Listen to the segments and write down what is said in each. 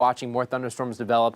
watching more thunderstorms develop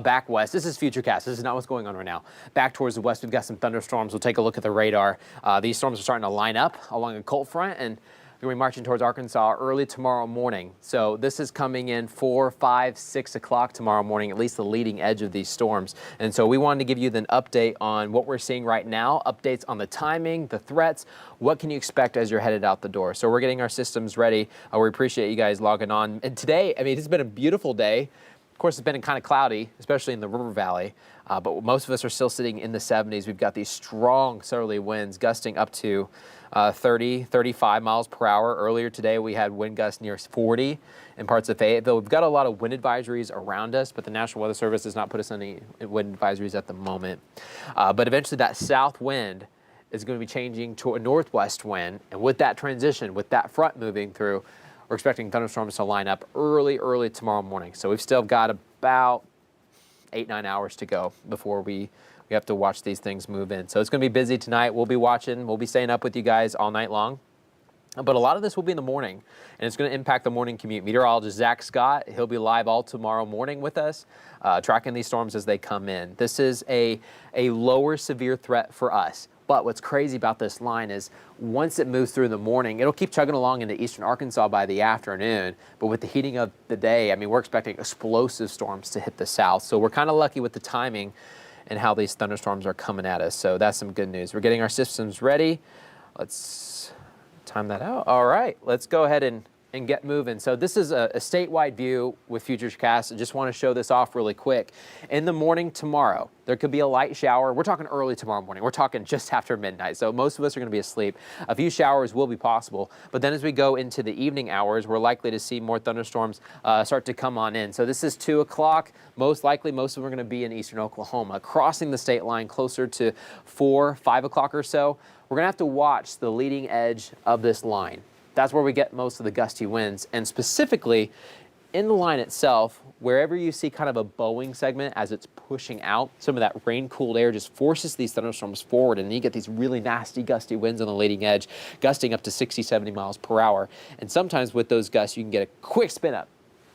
back west. This is FUTURECAST. This is not what's going on right now. Back towards the west, we've got some thunderstorms. We'll take a look at the radar. These storms are starting to line up along a cold front, and we're going to be marching towards Arkansas early tomorrow morning. So this is coming in 4, 5, 6 o'clock tomorrow morning, at least the leading edge of these storms. And so we wanted to give you an update on what we're seeing right now, updates on the timing, the threats, what can you expect as you're headed out the door. So we're getting our systems ready. We appreciate you guys logging on. And today, I mean, it's been a beautiful day. Of course, it's been kind of cloudy, especially in the river valley, but most of us are still sitting in the 70s. We've got these strong southerly winds gusting up to 30, 35 miles per hour. Earlier today, we had wind gusts near 40 in parts of Fayetteville. We've got a lot of wind advisories around us, but the National Weather Service does not put us on any wind advisories at the moment. But eventually, that south wind is going to be changing to a northwest wind, and with that transition, with that front moving through, we're expecting thunderstorms to line up early tomorrow morning. So we've still got about 8-9 hours to go before we have to watch these things move in. So it's going to be busy tonight. We'll be watching. We'll be staying up with you guys all night long. But a lot of this will be in the morning, and it's going to impact the morning commute. Meteorologist Zach Scott, he'll be live all tomorrow morning with us, tracking these storms as they come in. This is a lower severe threat for us. But what's crazy about this line is once it moves through in the morning, it'll keep chugging along into eastern Arkansas by the afternoon. But with the heating of the day, I mean, we're expecting explosive storms to hit the south. So we're kind of lucky with the timing and how these thunderstorms are coming at us. So that's some good news. We're getting our systems ready. Let's time that out. All right, let's go ahead and get moving. So this is a statewide view with FUTURECAST. I just want to show this off really quick. In the morning tomorrow, there could be a light shower. We're talking early tomorrow morning. We're talking just after midnight. So most of us are going to be asleep. A few showers will be possible. But then as we go into the evening hours, we're likely to see more thunderstorms start to come on in. So this is 2 o'clock. Most likely, most of them are going to be in eastern Oklahoma, crossing the state line closer to 4, 5 o'clock or so. We're going to have to watch the leading edge of this line. That's where we get most of the gusty winds, and specifically in the line itself, wherever you see kind of a bowing segment as it's pushing out, some of that rain-cooled air just forces these thunderstorms forward, and you get these really nasty gusty winds on the leading edge, gusting up to 60, 70 miles per hour. And sometimes with those gusts, you can get a quick spin up,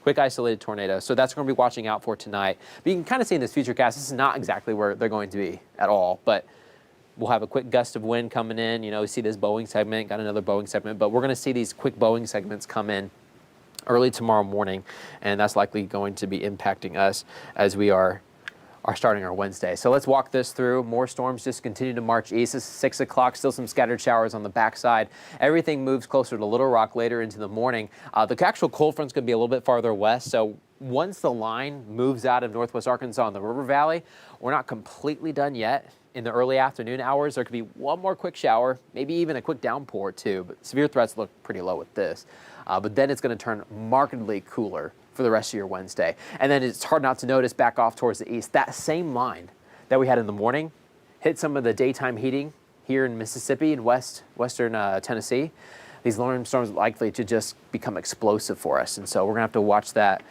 quick isolated tornado. So that's going to be watching out for tonight. But you can kind of see in this FUTURECAST, this is not exactly where they're going to be at all, but we'll have a quick gust of wind coming in. You know, we see this bowing segment, got another bowing segment, but we're going to see these quick bowing segments come in early tomorrow morning, and that's likely going to be impacting us as we are starting our Wednesday. So let's walk this through. More storms just continue to march east. This is 6 o'clock, still some scattered showers on the backside. Everything moves closer to Little Rock later into the morning. The actual cold front's going to be a little bit farther west, so once the line moves out of northwest Arkansas in the river valley, we're not completely done yet. In the early afternoon hours, there could be one more quick shower, maybe even a quick downpour too, but severe threats look pretty low with this. But then it's going to turn markedly cooler for the rest of your Wednesday. And then it's hard not to notice back off towards the east, that same line that we had in the morning hit some of the daytime heating here in Mississippi and western Tennessee. These lone storms are likely to just become explosive for us. And so we're going to have to watch that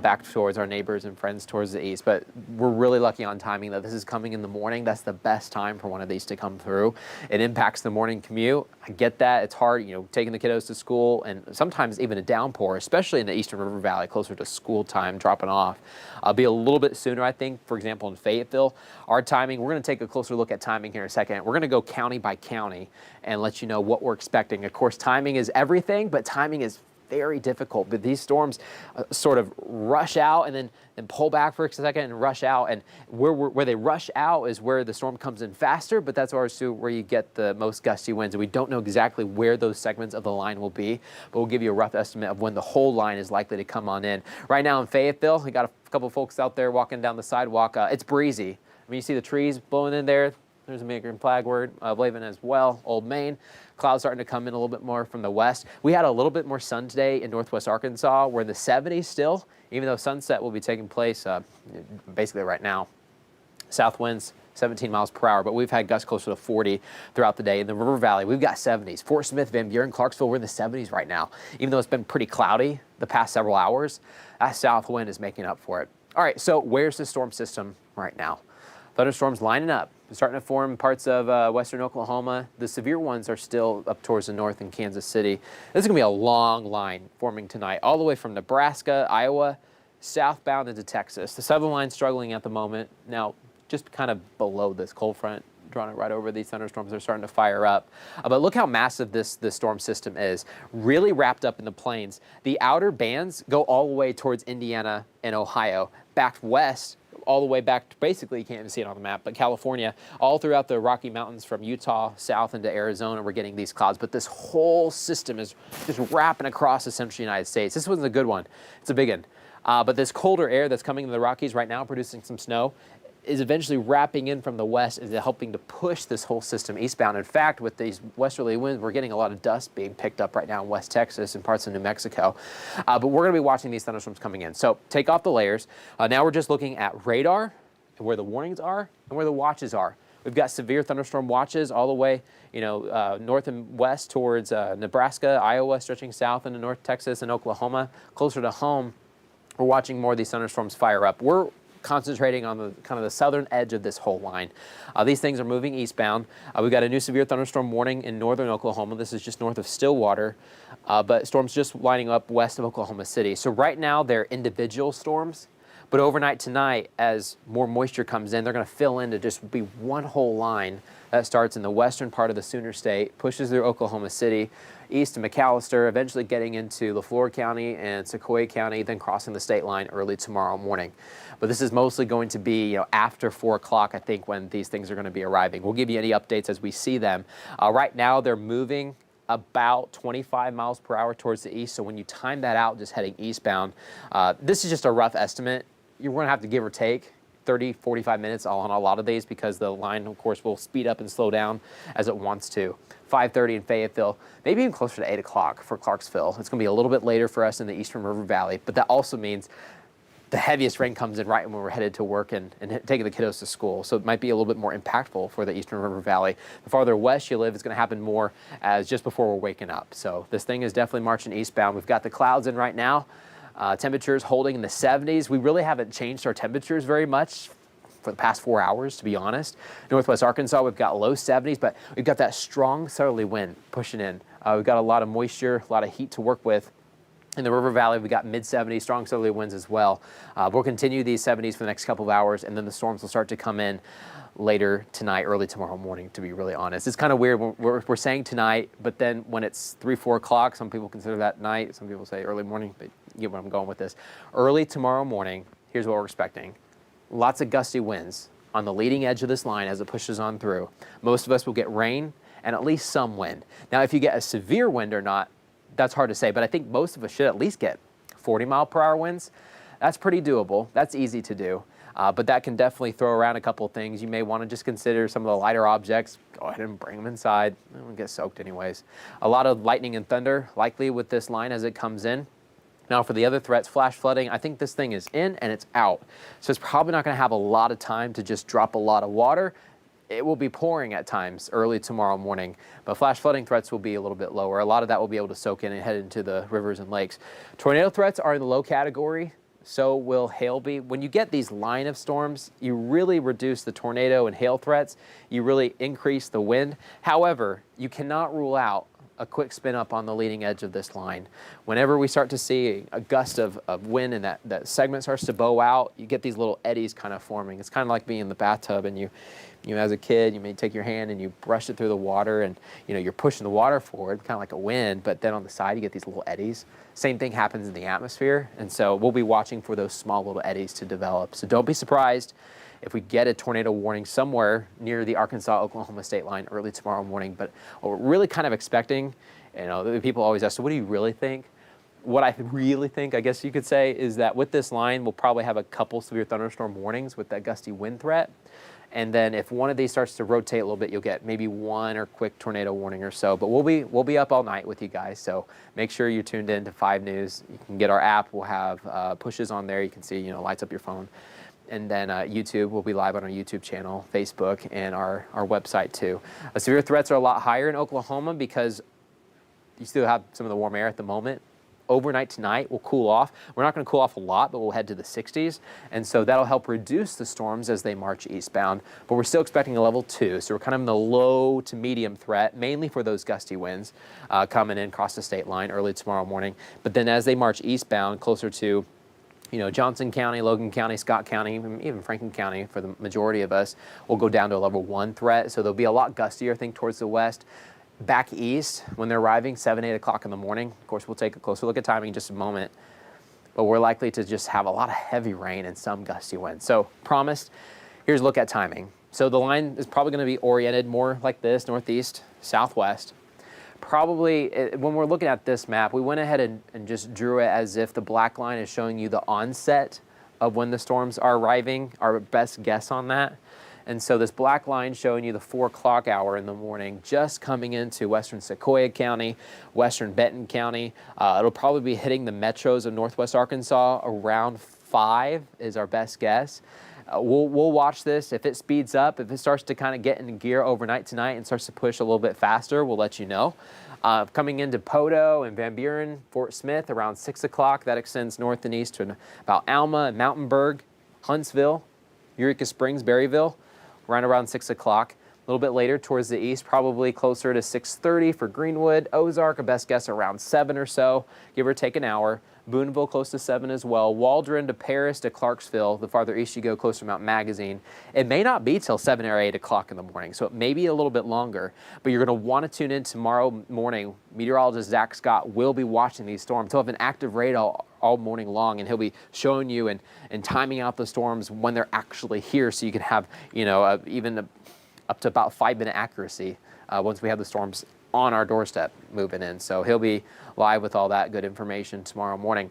back towards our neighbors and friends towards the east. But we're really lucky on timing that this is coming in the morning. That's the best time for one of these to come through. It impacts the morning commute. I get that. It's hard, you know, taking the kiddos to school and sometimes even a downpour, especially in the eastern river valley, closer to school time, dropping off. I'll be a little bit sooner, I think, for example, in Fayetteville. Our timing, we're going to take a closer look at timing here in a second. We're going to go county by county and let you know what we're expecting. Of course, timing is everything, but timing is very difficult. But these storms sort of rush out and then pull back for a second and rush out. And where they rush out is where the storm comes in faster, but that's also where you get the most gusty winds. And we don't know exactly where those segments of the line will be, but we'll give you a rough estimate of when the whole line is likely to come on in. Right now in Fayetteville, we got a couple folks out there walking down the sidewalk. It's breezy. I mean, you see the trees blowing in there. There's a migrant flag word waving as well. Old Main. Clouds starting to come in a little bit more from the west. We had a little bit more sun today in northwest Arkansas. We're in the 70s still, even though sunset will be taking place basically right now. South winds 17 miles per hour, but we've had gusts closer to 40 throughout the day. In the river valley, we've got 70s. Fort Smith, Van Buren, Clarksville, we're in the 70s right now. Even though it's been pretty cloudy the past several hours, that south wind is making up for it. All right, so where's the storm system right now? Thunderstorms lining up, starting to form parts of western Oklahoma. The severe ones are still up towards the north in Kansas City. This is going to be a long line forming tonight, all the way from Nebraska, Iowa, southbound into Texas. The southern line struggling at the moment. Now, just kind of below this cold front, drawn it right over these thunderstorms. They're starting to fire up. But look how massive this storm system is. Really wrapped up in the plains. The outer bands go all the way towards Indiana and Ohio. Back west, all the way back to, basically, you can't even see it on the map, but California, all throughout the Rocky Mountains from Utah south into Arizona, we're getting these clouds. But this whole system is just wrapping across the central United States. This one's a good one. It's a big one. But this colder air that's coming to the Rockies right now, producing some snow, is eventually wrapping in from the west and helping to push this whole system eastbound. In fact, with these westerly winds, we're getting a lot of dust being picked up right now in West Texas and parts of New Mexico. But we're going to be watching these thunderstorms coming in. So take off the layers. Now we're just looking at radar and where the warnings are and where the watches are. We've got severe thunderstorm watches all the way, north and west towards Nebraska, Iowa, stretching south into North Texas and Oklahoma. Closer to home, we're watching more of these thunderstorms fire up. We're concentrating on the kind of the southern edge of this whole line. These things are moving eastbound. We've got a new severe thunderstorm warning in northern Oklahoma. This is just north of Stillwater, but storms just lining up west of Oklahoma City. So right now they're individual storms, but overnight tonight, as more moisture comes in, they're going to fill in to just be one whole line that starts in the western part of the Sooner State, pushes through Oklahoma City, east to McAllister, eventually getting into Leflore County and Sequoia County, then crossing the state line early tomorrow morning. But this is mostly going to be after 4 o'clock, I think, when these things are going to be arriving. We'll give you any updates as we see them. Right now, they're moving about 25 miles per hour towards the east. So when you time that out, just heading eastbound, this is just a rough estimate. You're going to have to give or take 30, 45 minutes on a lot of these because the line, of course, will speed up and slow down as it wants to. 5:30 in Fayetteville, maybe even closer to 8 o'clock for Clarksville. It's going to be a little bit later for us in the Eastern River Valley, but that also means the heaviest rain comes in right when we're headed to work and taking the kiddos to school. So it might be a little bit more impactful for the Eastern River Valley. The farther west you live, it's going to happen more as just before we're waking up. So this thing is definitely marching eastbound. We've got the clouds in right now. Temperatures holding in the 70s. We really haven't changed our temperatures very much for the past 4 hours, to be honest. Northwest Arkansas, we've got low 70s, but we've got that strong southerly wind pushing in. We've got a lot of moisture, a lot of heat to work with. In the River Valley, we've got mid-70s, strong southerly winds as well. We'll continue these 70s for the next couple of hours, and then the storms will start to come in later tonight, early tomorrow morning, to be really honest. It's kind of weird. We're saying tonight, but then when it's 3, 4 o'clock, some people consider that night. Some people say early morning, but you get where I'm going with this. Early tomorrow morning, here's what we're expecting. Lots of gusty winds on the leading edge of this line as it pushes on through. Most of us will get rain and at least some wind. Now, if you get a severe wind or not, that's hard to say, but I think most of us should at least get 40-mile-per-hour winds. That's pretty doable. That's easy to do. But that can definitely throw around a couple of things. You may want to just consider some of the lighter objects. Go ahead and bring them inside. They won't get soaked anyways. A lot of lightning and thunder likely with this line as it comes in. Now for the other threats, flash flooding, I think this thing is in and it's out. So it's probably not going to have a lot of time to just drop a lot of water. It will be pouring at times early tomorrow morning, but flash flooding threats will be a little bit lower. A lot of that will be able to soak in and head into the rivers and lakes. Tornado threats are in the low category. So will hail be. When you get these line of storms, you really reduce the tornado and hail threats. You really increase the wind. However, you cannot rule out a quick spin up on the leading edge of this line. Whenever we start to see a gust of wind and that segment starts to bow out, you get these little eddies kind of forming. It's kind of like being in the bathtub and you as a kid, you may take your hand and you brush it through the water and you're pushing the water forward, kind of like a wind, but then on the side you get these little eddies. Same thing happens in the atmosphere, and so we'll be watching for those small little eddies to develop. So don't be surprised if we get a tornado warning somewhere near the Arkansas-Oklahoma state line early tomorrow morning. But what we're really kind of expecting, people always ask, so what do you really think? What I really think, I guess you could say, is that with this line, we'll probably have a couple severe thunderstorm warnings with that gusty wind threat. And then if one of these starts to rotate a little bit, you'll get maybe one or quick tornado warning or so. But we'll be up all night with you guys, so make sure you're tuned in to 5 News. You can get our app. We'll have pushes on there. You can see, lights up your phone. And then YouTube, we'll be live on our YouTube channel, Facebook, and our website too. Severe threats are a lot higher in Oklahoma because you still have some of the warm air at the moment. Overnight tonight, we'll cool off. We're not going to cool off a lot, but we'll head to the 60s. And so that'll help reduce the storms as they march eastbound. But we're still expecting a level 2. So we're kind of in the low to medium threat, mainly for those gusty winds coming in across the state line early tomorrow morning. But then as they march eastbound, closer to You know, Johnson County, Logan County, Scott County, even Franklin County for the majority of us will go down to a level 1 threat. So there'll be a lot gustier, I think, towards the west. Back east, when they're arriving, 7, 8 o'clock in the morning. Of course, we'll take a closer look at timing in just a moment. But we're likely to just have a lot of heavy rain and some gusty winds. So promised, here's a look at timing. So the line is probably going to be oriented more like this, northeast, southwest. Probably, when we're looking at this map, we went ahead and just drew it as if the black line is showing you the onset of when the storms are arriving, our best guess on that. And so this black line showing you the 4 o'clock hour in the morning, just coming into western Sequoia County, western Benton County. It'll probably be hitting the metros of northwest Arkansas around 5 is our best guess. We'll watch this. If it speeds up, if it starts to kind of get into gear overnight tonight and starts to push a little bit faster, we'll let you know. Coming into Poteau and Van Buren, Fort Smith around 6 o'clock. That extends north and east to about Alma and Mountainburg, Huntsville, Eureka Springs, Berryville, around 6 o'clock. A little bit later towards the east, probably closer to 6:30 for Greenwood. Ozark, a best guess around 7 or so, give or take an hour. Boonville close to 7 as well. Waldron to Paris to Clarksville. The farther east you go, closer to Mount Magazine. It may not be till 7 or 8 o'clock in the morning, so it may be a little bit longer. But you're going to want to tune in tomorrow morning. Meteorologist Zach Scott will be watching these storms. He'll have an active radar all morning long, and he'll be showing you and timing out the storms when they're actually here, so you can have, you know, even up to about 5-minute accuracy once we have the storms on our doorstep moving in. So he'll be live with all that good information tomorrow morning.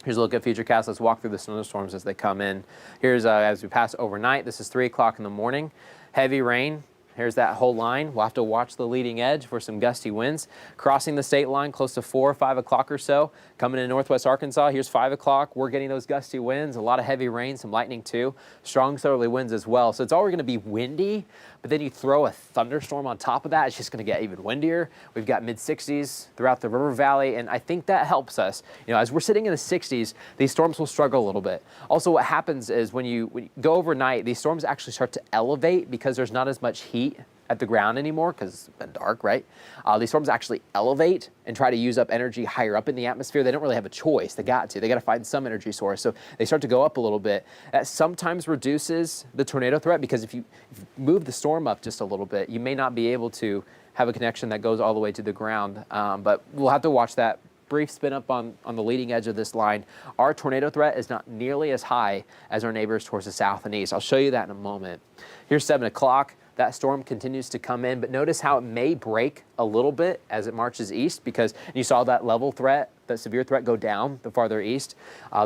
Here's a look at FutureCast. Let's walk through the snowstorms as they come in. Here's as we pass overnight. This is 3 o'clock in the morning. Heavy rain. Here's that whole line. We'll have to watch the leading edge for some gusty winds. Crossing the state line close to 4 or 5 o'clock or so. Coming in northwest Arkansas, here's 5 o'clock. We're getting those gusty winds, a lot of heavy rain, some lightning too. Strong southerly winds as well. So it's already going to be windy, but then you throw a thunderstorm on top of that, it's just going to get even windier. We've got mid-60s throughout the river valley, and I think that helps us. You know, as we're sitting in the 60s, these storms will struggle a little bit. Also, what happens is when you go overnight, these storms actually start to elevate because there's not as much heat at the ground anymore because it's been dark, right? These storms actually elevate and try to use up energy higher up in the atmosphere. They don't really have a choice. They got to find some energy source. So they start to go up a little bit. That sometimes reduces the tornado threat because if you move the storm up just a little bit, you may not be able to have a connection that goes all the way to the ground. But we'll have to watch that. Brief spin up on the leading edge of this line. Our tornado threat is not nearly as high as our neighbors towards the south and east. I'll show you that in a moment. Here's 7 o'clock. That storm continues to come in, but notice how it may break a little bit as it marches east because you saw that level threat, that severe threat go down the farther east.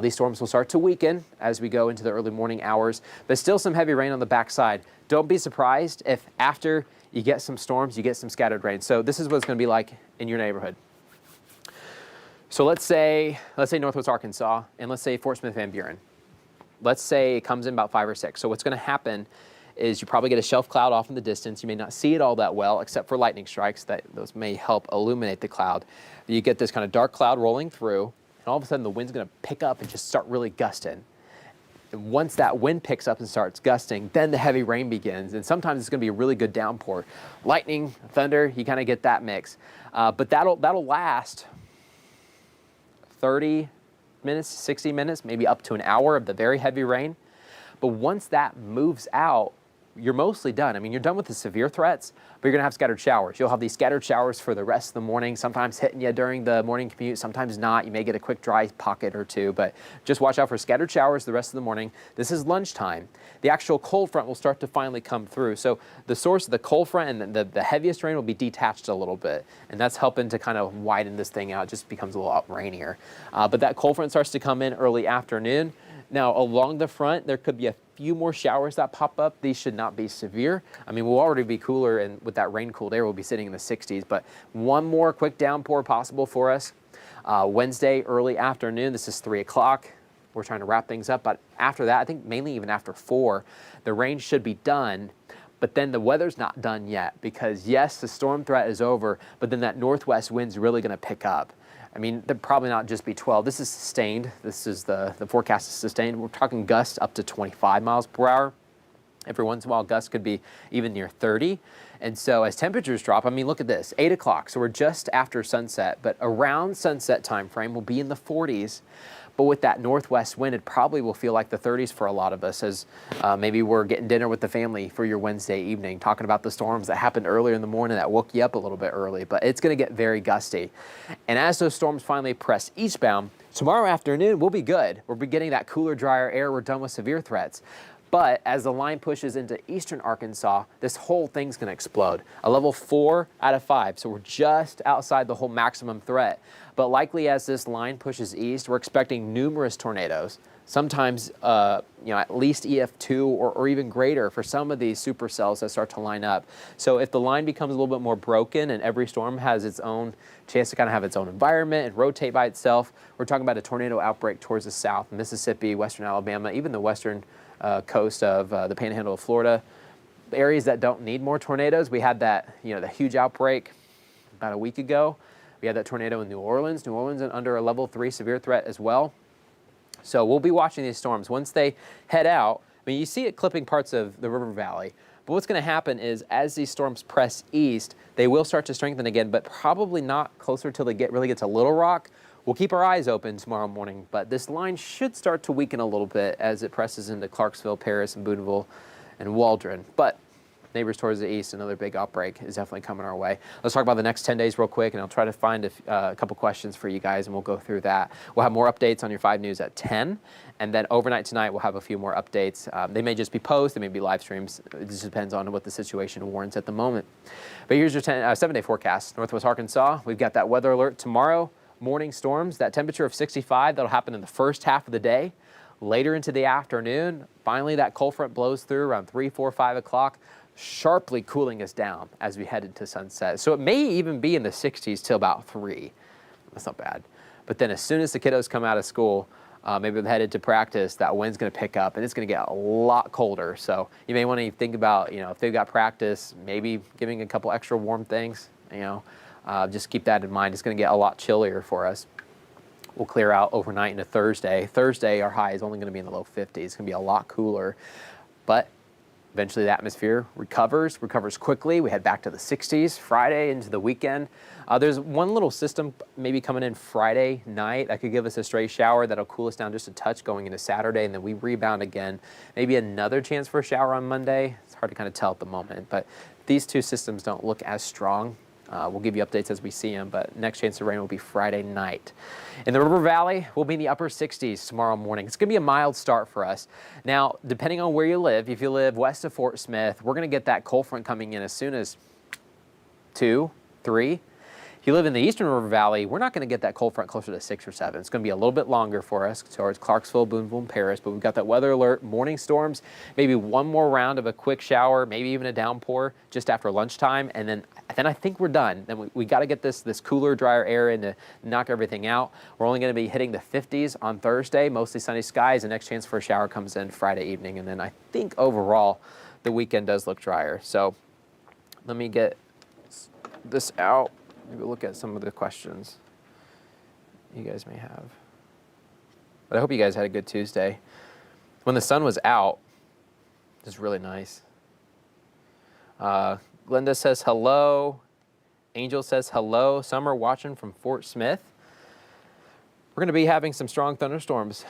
These storms will start to weaken as we go into the early morning hours, but still some heavy rain on the backside. Don't be surprised if after you get some storms, you get some scattered rain. So this is what it's going to be like in your neighborhood. So let's say northwest Arkansas, and let's say Fort Smith, Van Buren. Let's say it comes in about 5 or 6. So what's going to happen is you probably get a shelf cloud off in the distance. You may not see it all that well, except for lightning strikes. Those may help illuminate the cloud. You get this kind of dark cloud rolling through, and all of a sudden the wind's going to pick up and just start really gusting. And once that wind picks up and starts gusting, then the heavy rain begins, and sometimes it's going to be a really good downpour. Lightning, thunder, you kind of get that mix. But that'll last 30 minutes, 60 minutes, maybe up to an hour of the very heavy rain. But once that moves out, you're mostly done. I mean, you're done with the severe threats, but you're going to have scattered showers. You'll have these scattered showers for the rest of the morning, sometimes hitting you during the morning commute, sometimes not. You may get a quick dry pocket or two, but just watch out for scattered showers the rest of the morning. This is lunchtime. The actual cold front will start to finally come through. So the source of the cold front and the heaviest rain will be detached a little bit, and that's helping to kind of widen this thing out. It just becomes a lot rainier. But that cold front starts to come in early afternoon. Now, along the front, there could be a few more showers that pop up. These should not be severe. I mean, we'll already be cooler, and with that rain-cooled air, we'll be sitting in the 60s. But one more quick downpour possible for us. Wednesday, early afternoon. This is 3 o'clock. We're trying to wrap things up. But after that, I think mainly even after 4, the rain should be done. But then the weather's not done yet because, yes, the storm threat is over, but then that northwest wind's really going to pick up. I mean, they'll probably not just be 12. This is sustained. This is the forecast is sustained. We're talking gusts up to 25 miles per hour. Every once in a while, gusts could be even near 30. And so as temperatures drop, I mean, look at this, 8 o'clock. So we're just after sunset, but around sunset time frame, we'll be in the 40s. But with that northwest wind, it probably will feel like the 30s for a lot of us as maybe we're getting dinner with the family for your Wednesday evening, talking about the storms that happened earlier in the morning that woke you up a little bit early. But it's going to get very gusty. And as those storms finally press eastbound, tomorrow afternoon we'll be good. We'll be getting that cooler, drier air. We're done with severe threats. But as the line pushes into eastern Arkansas, this whole thing's going to explode. A level 4 out of 5, so we're just outside the whole maximum threat. But likely as this line pushes east, we're expecting numerous tornadoes, sometimes at least EF2 or even greater for some of these supercells that start to line up. So if the line becomes a little bit more broken and every storm has its own chance to kind of have its own environment and rotate by itself, we're talking about a tornado outbreak towards the south, Mississippi, western Alabama, even the western coast of the Panhandle of Florida. Areas that don't need more tornadoes. We had that, the huge outbreak about a week ago. We had that tornado in New Orleans. New Orleans under a level 3 severe threat as well. So we'll be watching these storms. Once they head out, you see it clipping parts of the river valley. But what's going to happen is as these storms press east, they will start to strengthen again, but probably not closer till they really get to Little Rock. We'll keep our eyes open tomorrow morning, but this line should start to weaken a little bit as it presses into Clarksville, Paris, and Booneville, and Waldron. But neighbors towards the east, another big outbreak is definitely coming our way. Let's talk about the next 10 days real quick, and I'll try to find a couple questions for you guys, and we'll go through that. We'll have more updates on your 5 News at 10, and then overnight tonight we'll have a few more updates. They may just be posts, they may be live streams. It just depends on what the situation warrants at the moment. But here's your 7-day forecast. Northwest Arkansas, we've got that weather alert tomorrow. Morning storms, that temperature of 65, that'll happen in the first half of the day. Later into the afternoon, finally that cold front blows through around 3, 4, 5 o'clock, sharply cooling us down as we head into sunset. So it may even be in the 60s till about 3. That's not bad. But then as soon as the kiddos come out of school, maybe they're headed to practice, that wind's going to pick up and it's going to get a lot colder. So you may want to think about, if they've got practice, maybe giving a couple extra warm things, just keep that in mind. It's going to get a lot chillier for us. We'll clear out overnight into Thursday. Thursday, our high is only going to be in the low 50s. It's going to be a lot cooler. But eventually the atmosphere recovers quickly. We head back to the 60s Friday into the weekend. There's one little system maybe coming in Friday night that could give us a stray shower that'll cool us down just a touch going into Saturday, and then we rebound again. Maybe another chance for a shower on Monday. It's hard to kind of tell at the moment, but these two systems don't look as strong. We'll give you updates as we see them, but next chance of rain will be Friday night. In the River Valley, we'll be in the upper 60s tomorrow morning. It's going to be a mild start for us. Now, depending on where you live, if you live west of Fort Smith, we're going to get that cold front coming in as soon as 2, 3. If you live in the eastern River Valley, we're not going to get that cold front closer to 6 or 7. It's going to be a little bit longer for us towards Clarksville, Booneville, and Paris, but we've got that weather alert, morning storms, maybe one more round of a quick shower, maybe even a downpour just after lunchtime, and then I think we're done. Then we got to get this cooler, drier air in to knock everything out. We're only going to be hitting the 50s on Thursday, mostly sunny skies. The next chance for a shower comes in Friday evening, and then I think overall the weekend does look drier. So let me get this out. Maybe look at some of the questions you guys may have. But I hope you guys had a good Tuesday. When the sun was out, it was really nice. Glenda says hello. Angel says hello. Some are watching from Fort Smith. We're going to be having some strong thunderstorms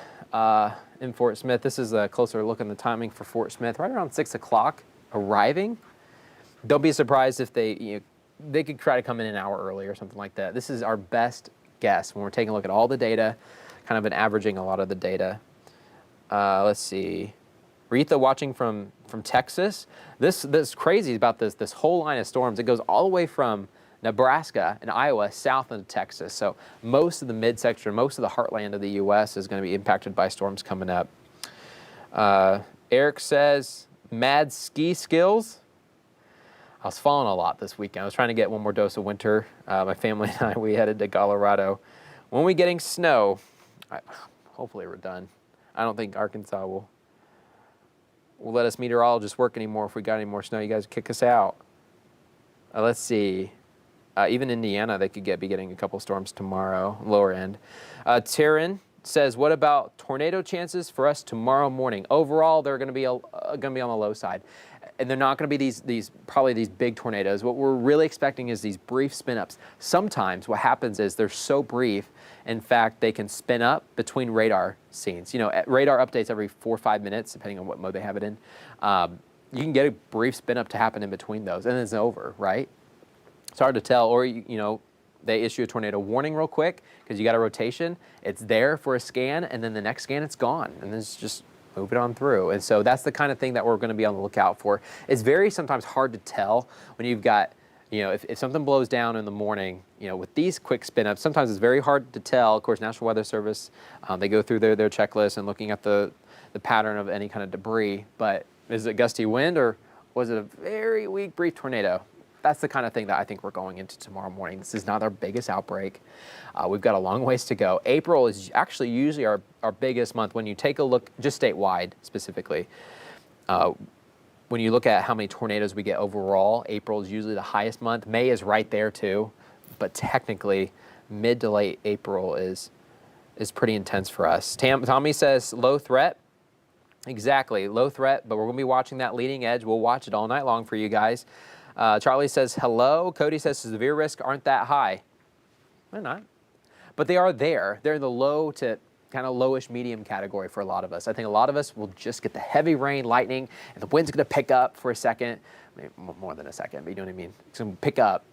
in Fort Smith. This is a closer look at the timing for Fort Smith. Right around 6 o'clock arriving. Don't be surprised if they could try to come in an hour early or something like that. This is our best guess when we're taking a look at all the data, kind of been averaging a lot of the data. Let's see. Retha watching from Texas. This crazy about this whole line of storms. It goes all the way from Nebraska and Iowa south into Texas. So most of the midsection, most of the heartland of the U.S. is going to be impacted by storms coming up. Eric says, mad ski skills. I was falling a lot this weekend. I was trying to get one more dose of winter. My family and I, we headed to Colorado. When we getting snow, hopefully we're done. I don't think Arkansas will let us meteorologists work anymore if we got any more snow. You guys kick us out. Let's see. Even Indiana, they could be getting a couple storms tomorrow, lower end. Taryn says, what about tornado chances for us tomorrow morning? Overall, they're going to be on the low side. And they're not going to be these big tornadoes. What we're really expecting is these brief spin-ups. Sometimes what happens is they're so brief In fact, they can spin up between radar scenes. You know, radar updates every 4 or 5 minutes, depending on what mode they have it in. You can get a brief spin up to happen in between those, and it's over, right? It's hard to tell. Or, you know, they issue a tornado warning real quick because you got a rotation. It's there for a scan, and then the next scan, it's gone. And then it's just move it on through. And so that's the kind of thing that we're going to be on the lookout for. It's very sometimes hard to tell when you've got, you know, if something blows down in the morning, you know, with these quick spin ups, sometimes it's very hard to tell. Of course, National Weather Service, they go through their checklist and looking at the pattern of any kind of debris. But is it gusty wind or was it a very weak, brief tornado? That's the kind of thing that I think we're going into tomorrow morning. This is not our biggest outbreak. We've got a long ways to go. April is actually usually our biggest month when you take a look, just statewide specifically. When you look at how many tornadoes we get overall, April is usually the highest month. May is right there too, but technically mid to late April is pretty intense for us. Tommy says low threat. Exactly, low threat, but we're gonna be watching that leading edge. We'll watch it all night long for you guys. Charlie says hello. Cody says severe risk aren't that high. They're not, but they are there. They're in the low to kind of lowish medium category for a lot of us. I think a lot of us will just get the heavy rain, lightning, and the wind's going to pick up for a second, maybe more than a second, but you know what I mean? It's going to pick up.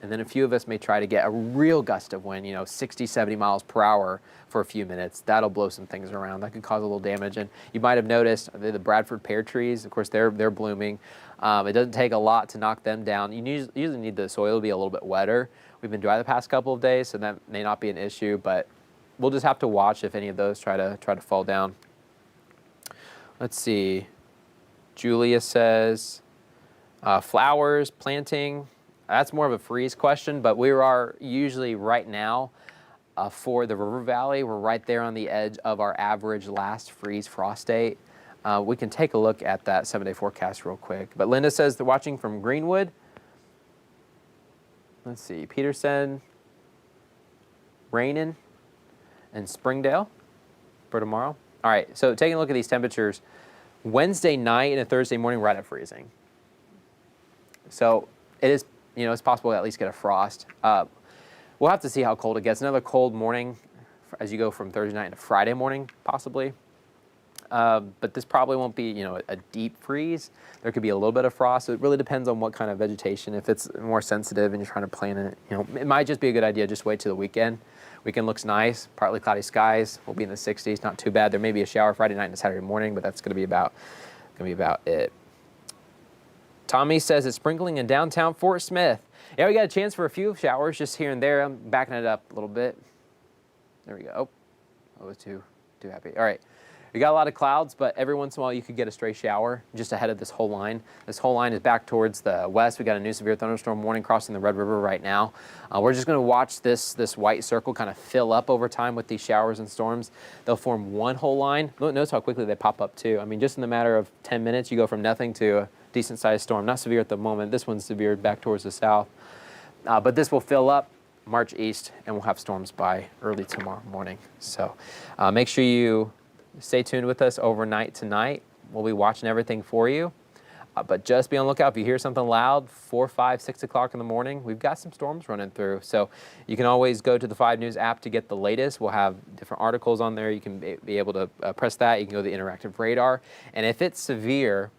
And then a few of us may try to get a real gust of wind, you know, 60, 70 miles per hour for a few minutes. That'll blow some things around. That could cause a little damage. And you might have noticed the Bradford pear trees, of course, they're blooming. It doesn't take a lot to knock them down. You usually need the soil to be a little bit wetter. We've been dry the past couple of days, so that may not be an issue, but we'll just have to watch if any of those try to fall down. Let's see. Julia says, flowers, planting. That's more of a freeze question, but we are usually right now for the River Valley, we're right there on the edge of our average last freeze frost date. We can take a look at that 7-day forecast real quick. But Linda says they're watching from Greenwood. Let's see, Peterson, raining, and Springdale for tomorrow. All right, so taking a look at these temperatures, Wednesday night and Thursday morning right at freezing. So it is, you know, it's possible to at least get a frost. We'll have to see how cold it gets. Another cold morning as you go from Thursday night to Friday morning, possibly. But this probably won't be, you know, a deep freeze. There could be a little bit of frost. It really depends on what kind of vegetation. If it's more sensitive and you're trying to plan it, you know, it might just be a good idea. Just wait till the weekend. Weekend looks nice, partly cloudy skies. We'll be in the 60s, not too bad. There may be a shower Friday night and Saturday morning, but that's going to be about it. Tommy says it's sprinkling in downtown Fort Smith. Yeah, we got a chance for a few showers just here and there. I'm backing it up a little bit. There we go. Oh, I was too happy. All right. We got a lot of clouds, but every once in a while you could get a stray shower just ahead of this whole line. This whole line is back towards the west. We got a new severe thunderstorm warning crossing the Red River right now. We're just going to watch this white circle kind of fill up over time with these showers and storms. They'll form one whole line. Notice how quickly they pop up too. I mean, just in the matter of 10 minutes, you go from nothing to a decent sized storm. Not severe at the moment. This one's severe back towards the south. But this will fill up, march east, and we'll have storms by early tomorrow morning. So make sure you stay tuned with us overnight tonight. We'll be watching everything for you. But just be on the lookout. If you hear something loud, 4, 5, 6 o'clock in the morning, we've got some storms running through. So you can always go to the 5 News app to get the latest. We'll have different articles on there. You can be able to press that. You can go to the interactive radar. And if it's severe,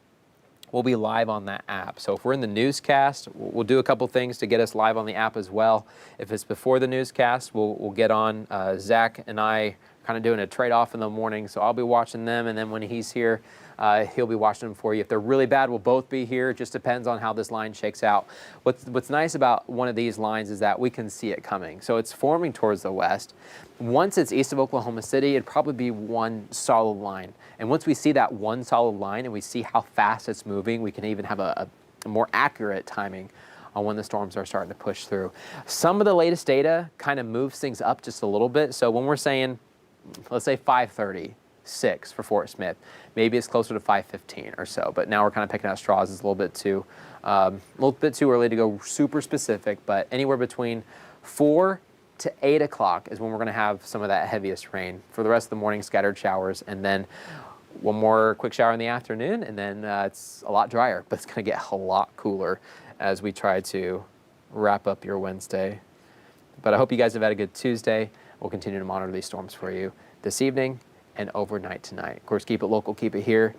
we'll be live on that app. So if we're in the newscast, we'll do a couple things to get us live on the app as well. If it's before the newscast, we'll get on. Zach and I kind of doing a trade-off in the morning, so I'll be watching them, and then when he's here, he'll be watching them for you. If they're really bad, we'll both be here. It just depends on how this line shakes out. What's nice about one of these lines is that we can see it coming. So it's forming towards the west. Once it's east of Oklahoma City, it'd probably be one solid line. And once we see that one solid line and we see how fast it's moving, we can even have a more accurate timing on when the storms are starting to push through. Some of the latest data kind of moves things up just a little bit. So when we're saying, let's say 5:36 for Fort Smith, maybe it's closer to 5:15 or so. But now we're kind of picking out straws. It's a little bit too early to go super specific. But anywhere between 4 to 8 o'clock is when we're going to have some of that heaviest rain. For the rest of the morning, scattered showers, and then one more quick shower in the afternoon, and then it's a lot drier. But it's going to get a lot cooler as we try to wrap up your Wednesday. But I hope you guys have had a good Tuesday. We'll continue to monitor these storms for you this evening and overnight tonight. Of course, keep it local, keep it here.